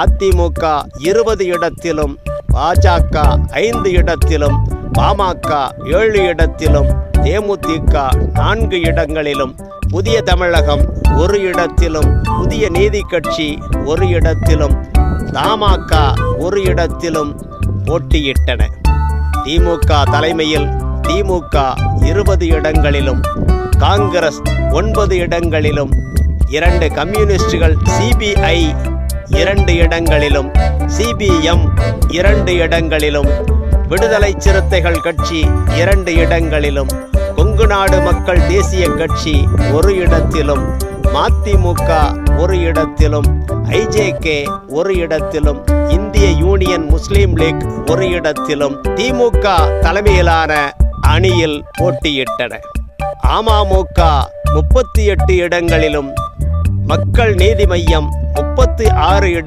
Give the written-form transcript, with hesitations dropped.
அதிமுக 20 இடத்திலும், பாஜக 5 இடத்திலும், பாமக 7 இடத்திலும், தேமுதிக 4 இடங்களிலும், புதிய தமிழகம் 1 இடத்திலும், புதிய நீதி கட்சி 1 இடத்திலும், தமாக 1 இடத்திலும் போட்டியிட்டன. திமுக தலைமையில் திமுக 20 இடங்களிலும், காங்கிரஸ் 9 இடங்களிலும், 2 கம்யூனிஸ்டுகள் சிபிஐ 2 இடங்களிலும், சிபிஎம் 2 இடங்களிலும், விடுதலை சிறுத்தைகள் கட்சி 2 இடங்களிலும், கொங்கு நாடு மக்கள் தேசிய கட்சி 1 இடத்திலும், மதிமுக 1 இடத்திலும், ஐஜேகே 1 இடத்திலும், இந்திய யூனியன் முஸ்லீம் லீக் 1 இடத்திலும் திமுக தலைமையிலான அணியில் போட்டியிட்டன. அமமுக 38 இடங்களிலும், மக்கள் நீதி மய்யம் 36